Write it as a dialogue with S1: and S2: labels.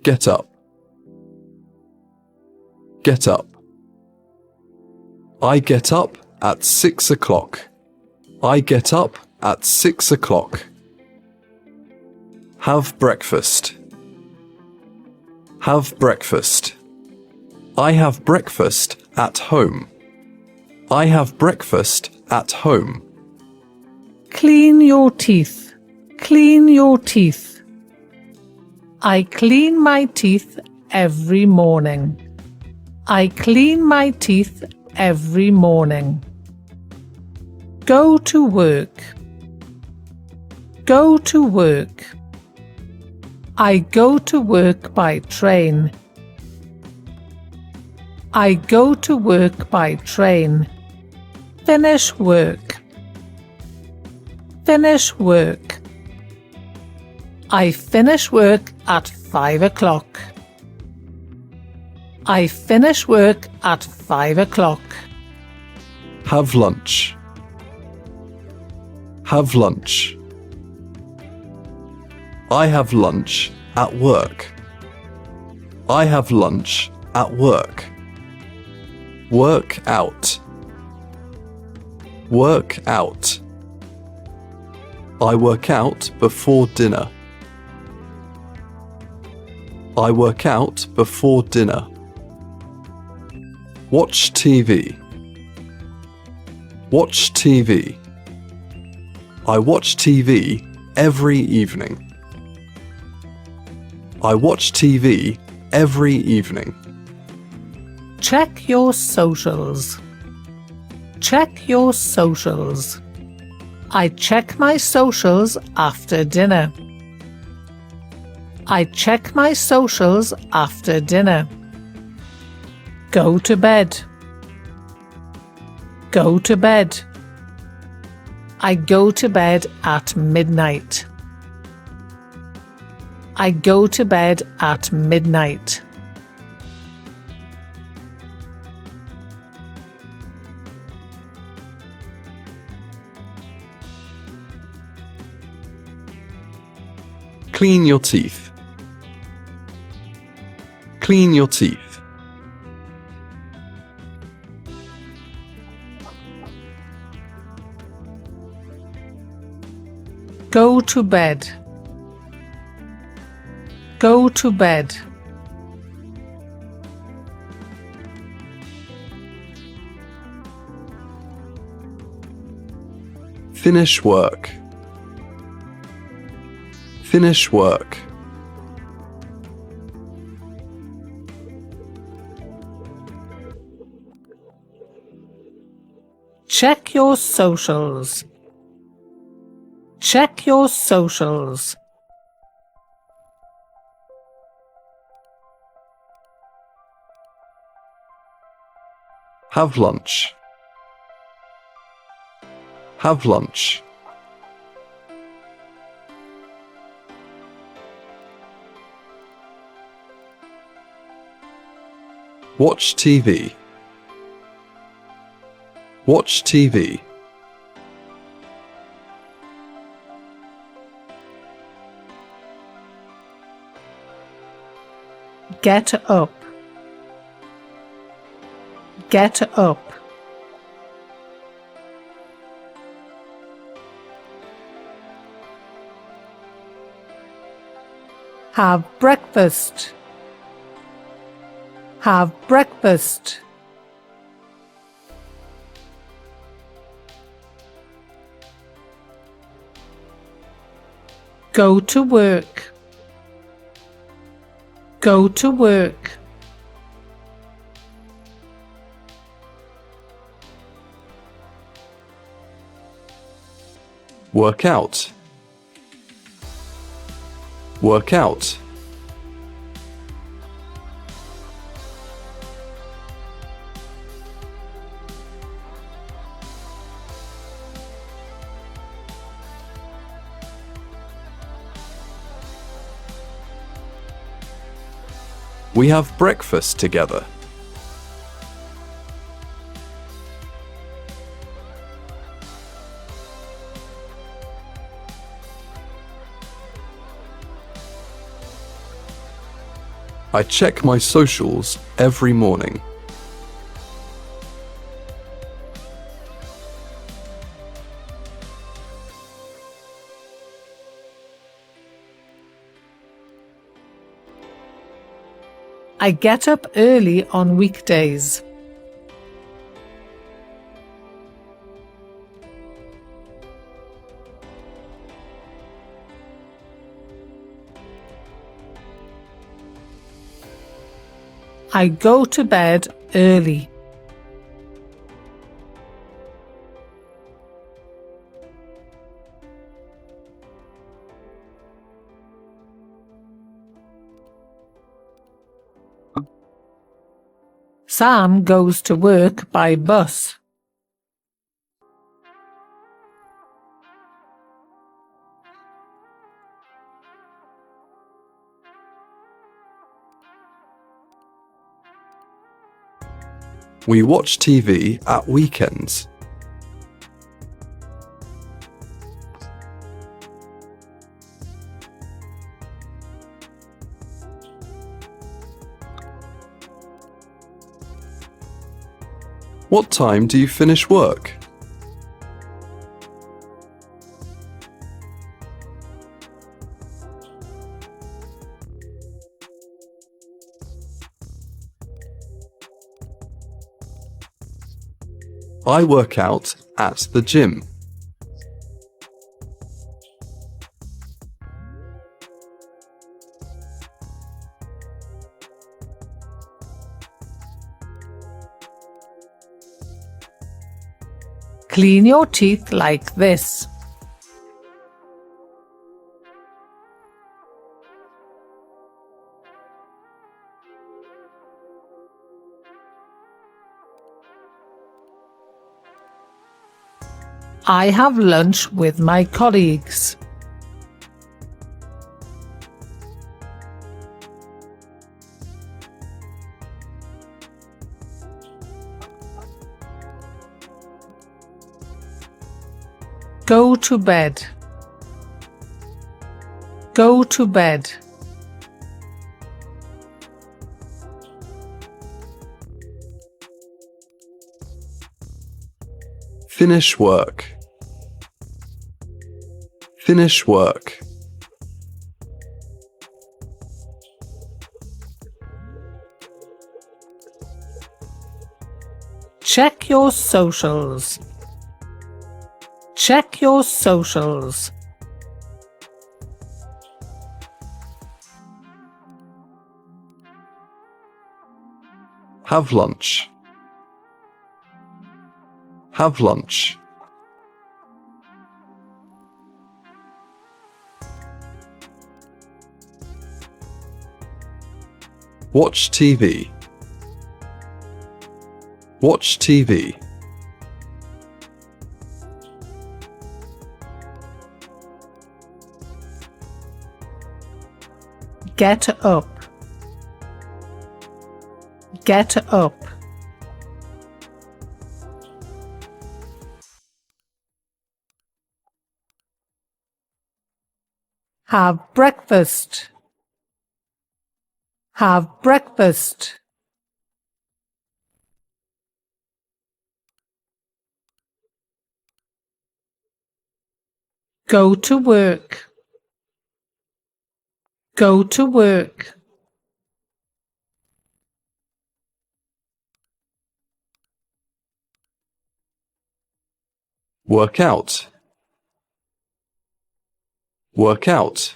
S1: Get up. Get up. I get up at 6 o'clock. I get up at 6 o'clock. Have breakfast. Have breakfast. I have breakfast at home. I have breakfast at home.
S2: Clean your teeth. Clean your teeth. I clean my teeth every morning. I clean my teeth every morning. Go to work. Go to work. I go to work by train. I go to work by train. Finish work. Finish work. I finish work at 5 o'clock. I finish work at 5 o'clock.
S1: Have lunch. Have lunch. I have lunch at work. I have lunch at work. Work out. Work out. I work out before dinner. I work out before dinner. Watch TV. Watch TV. I watch TV every evening. I watch TV every evening.
S2: Check your socials. Check your socials. I check my socials after dinner. I check my socials after dinner. Go to bed. Go to bed. I go to bed at midnight. I go to bed at midnight.
S1: Clean your teeth. Clean your teeth.
S2: Go to bed. Go to bed.
S1: Finish work. Finish work.
S2: Check your socials. Check your socials.
S1: Have lunch. Have lunch. Watch TV. Watch TV.
S2: Get up. Get up. Have breakfast. Have breakfast. Go to work. Go to work.
S1: Work out. Work out. We have breakfast together. I check my socials every morning.
S2: I get up early on weekdays. I go to bed early. Sam goes to work by bus.
S1: We watch TV at weekends. What time do you finish work? I work out at the gym.
S2: Clean your teeth like this. I have lunch with my colleagues. Go to bed. Go to bed.
S1: Finish work. Finish work.
S2: Check your socials. Check your socials.
S1: Have lunch. Have lunch. Watch TV. Watch TV.
S2: Get up. Get up. Have breakfast. Have breakfast. Go to work. Go to work.
S1: Work out. Work out.